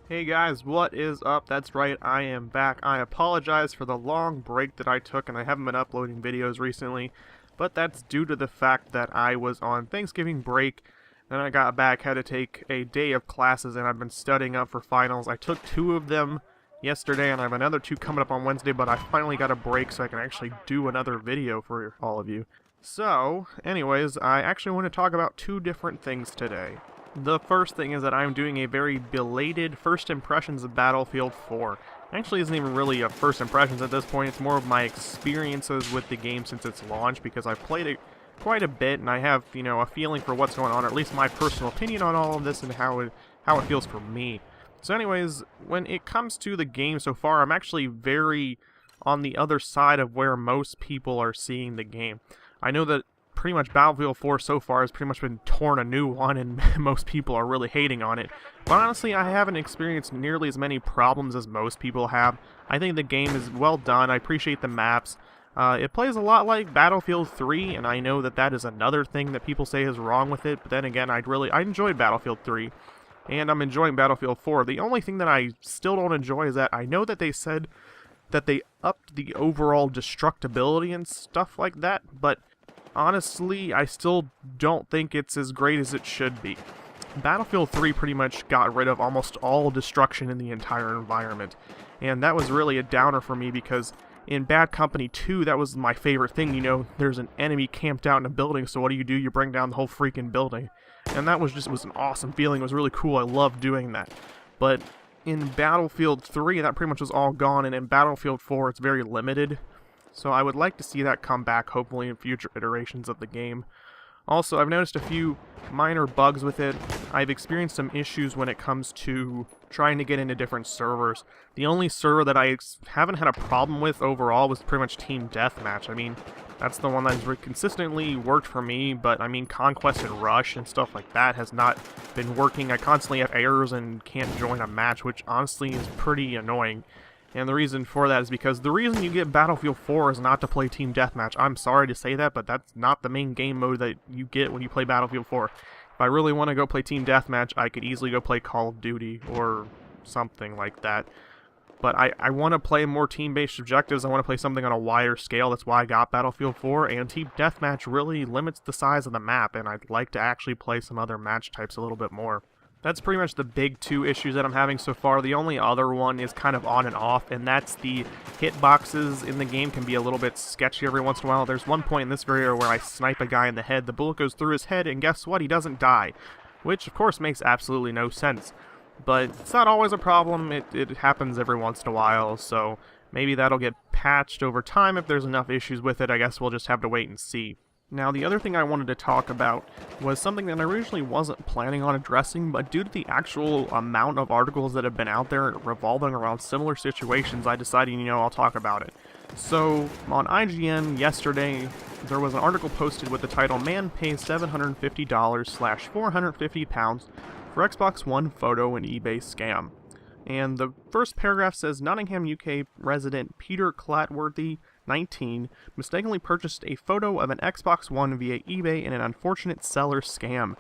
Hey guys, what is up? That's right, I am back. I apologize for the long break that I took and I haven't been uploading videos recently, but that's due to the fact that I was on Thanksgiving break, then I got back, had to take a day of classes, and I've been studying up for finals. I took 2 of them yesterday and I have another 2 coming up on Wednesday, but I finally got a break so I can actually do another video for all of you. So, anyways, I actually want to talk about 2 different things today. The first thing is that I'm doing a very belated first impressions of Battlefield 4. Actually isn't even really a first impressions at this point, it's more of my experiences with the game since its launch, because I've played it quite a bit and I have, you know, a feeling for what's going on, or at least my personal opinion on all of this and how it feels for me. So anyways, when it comes to the game so far, I'm actually very on the other side of where most people are seeing the game. I know that pretty much Battlefield 4 so far has pretty much been torn a new one, and most people are really hating on it. But honestly, I haven't experienced nearly as many problems as most people have. I think the game is well done. I appreciate the maps. It plays a lot like Battlefield 3, and I know that that is another thing that people say is wrong with it. But then again, I enjoyed Battlefield 3, and I'm enjoying Battlefield 4. The only thing that I still don't enjoy is that I know that they said that they upped the overall destructibility and stuff like that, but honestly, I still don't think it's as great as it should be. Battlefield 3 pretty much got rid of almost all destruction in the entire environment, and that was really a downer for me because in Bad Company 2, that was my favorite thing. You know, there's an enemy camped out in a building, so what do? You bring down the whole freaking building. And that was an awesome feeling. It was really cool. I loved doing that. But in Battlefield 3, that pretty much was all gone, and in Battlefield 4, it's very limited. So I would like to see that come back, hopefully, in future iterations of the game. Also, I've noticed a few minor bugs with it. I've experienced some issues when it comes to trying to get into different servers. The only server that I haven't had a problem with overall was pretty much Team Deathmatch. I mean, that's the one that has consistently worked for me, but I mean, Conquest and Rush and stuff like that has not been working. I constantly have errors and can't join a match, which honestly is pretty annoying. And the reason for that is because the reason you get Battlefield 4 is not to play Team Deathmatch. I'm sorry to say that, but that's not the main game mode that you get when you play Battlefield 4. If I really want to go play Team Deathmatch, I could easily go play Call of Duty or something like that. But I want to play more team-based objectives. I want to play something on a wider scale. That's why I got Battlefield 4, and Team Deathmatch really limits the size of the map, and I'd like to actually play some other match types a little bit more. That's pretty much the big 2 issues that I'm having so far. The only other one is kind of on and off, and that's the hitboxes in the game can be a little bit sketchy every once in a while. There's one point in this video where I snipe a guy in the head, the bullet goes through his head, and guess what? He doesn't die. Which, of course, makes absolutely no sense. But it's not always a problem. It happens every once in a while, so maybe that'll get patched over time if there's enough issues with it. I guess we'll just have to wait and see. Now, the other thing I wanted to talk about was something that I originally wasn't planning on addressing, but due to the actual amount of articles that have been out there revolving around similar situations, I decided, you know, I'll talk about it. So, on IGN yesterday, there was an article posted with the title, "Man Pays $750/450 for Xbox One Photo and eBay Scam." And the first paragraph says, Nottingham, UK resident Peter Clatworthy, 19, mistakenly purchased a photo of an Xbox One via eBay in an unfortunate seller scam.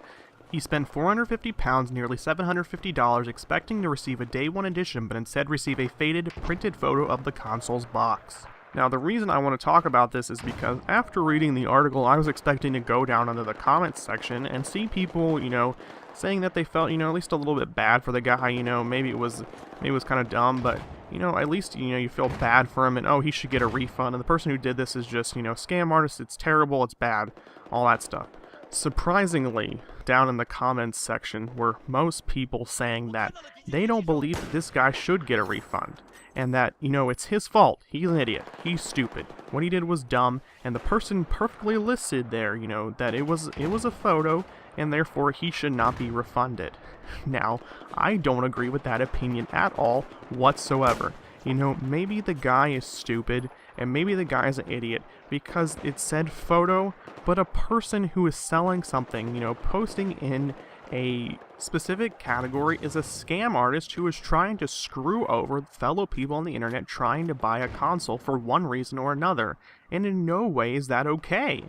He spent £450, nearly $750, expecting to receive a Day 1 edition, but instead received a faded, printed photo of the console's box. Now, the reason I want to talk about this is because after reading the article, I was expecting to go down into the comments section and see people, you know, saying that they felt, you know, at least a little bit bad for the guy. You know, maybe it was kind of dumb, but, you know, at least, you know, you feel bad for him and, oh, he should get a refund, and the person who did this is just, you know, scam artist, it's terrible, it's bad, all that stuff. Surprisingly, down in the comments section were most people saying that they don't believe that this guy should get a refund, and that, you know, it's his fault, he's an idiot, he's stupid, what he did was dumb, and the person perfectly listed there, you know, that it was a photo, and therefore he should not be refunded. Now, I don't agree with that opinion at all whatsoever. You know, maybe the guy is stupid, and maybe the guy is an idiot, because it said photo, but a person who is selling something, you know, posting in a specific category is a scam artist who is trying to screw over fellow people on the internet trying to buy a console for one reason or another, and in no way is that okay.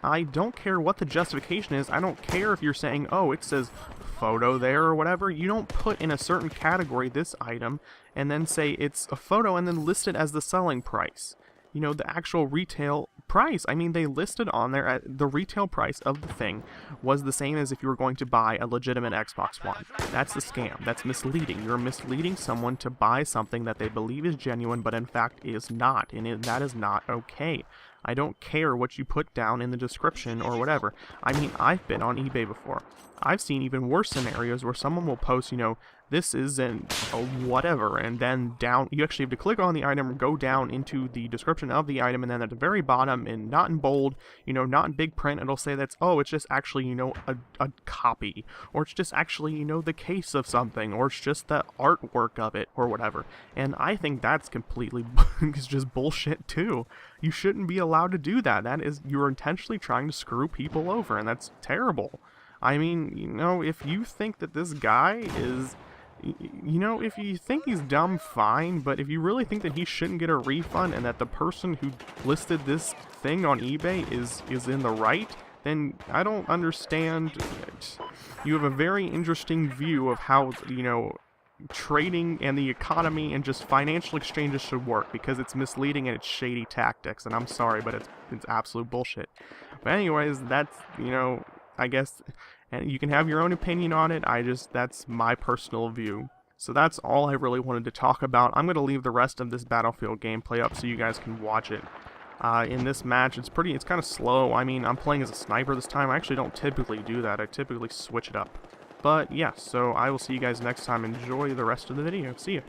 I don't care what the justification is. I don't care if you're saying, oh, it says photo there or whatever. You don't put in a certain category this item and then say it's a photo and then list it as the selling price. You know, the actual retail price. I mean, they listed on there at the retail price of the thing was the same as if you were going to buy a legitimate Xbox One. That's the scam. That's misleading. You're misleading someone to buy something that they believe is genuine, but in fact is not, and that is not okay. I don't care what you put down in the description or whatever. I mean, I've been on eBay before. I've seen even worse scenarios where someone will post, you know, this is a whatever, and then down, you actually have to click on the item, go down into the description of the item, and then at the very bottom, and not in bold, you know, not in big print, it'll say that's, oh, it's just actually, you know, a copy, or it's just actually, you know, the case of something, or it's just the artwork of it, or whatever. And I think that's completely, it's just bullshit too. You shouldn't be allowed to do that. That is, you're intentionally trying to screw people over, and that's terrible. I mean, you know, if you think that this guy is, you know, if you think he's dumb, fine, but if you really think that he shouldn't get a refund and that the person who listed this thing on eBay is in the right, then I don't understand. You have a very interesting view of how, you know, trading and the economy and just financial exchanges should work, because it's misleading and it's shady tactics, and I'm sorry, but it's absolute bullshit. But anyways, that's, you know, I guess, and you can have your own opinion on it. That's my personal view. So that's all I really wanted to talk about. I'm going to leave the rest of this Battlefield gameplay up so you guys can watch it. In this match, it's kind of slow. I mean, I'm playing as a sniper this time. I actually don't typically do that. I typically switch it up. But yeah, so I will see you guys next time. Enjoy the rest of the video. See ya.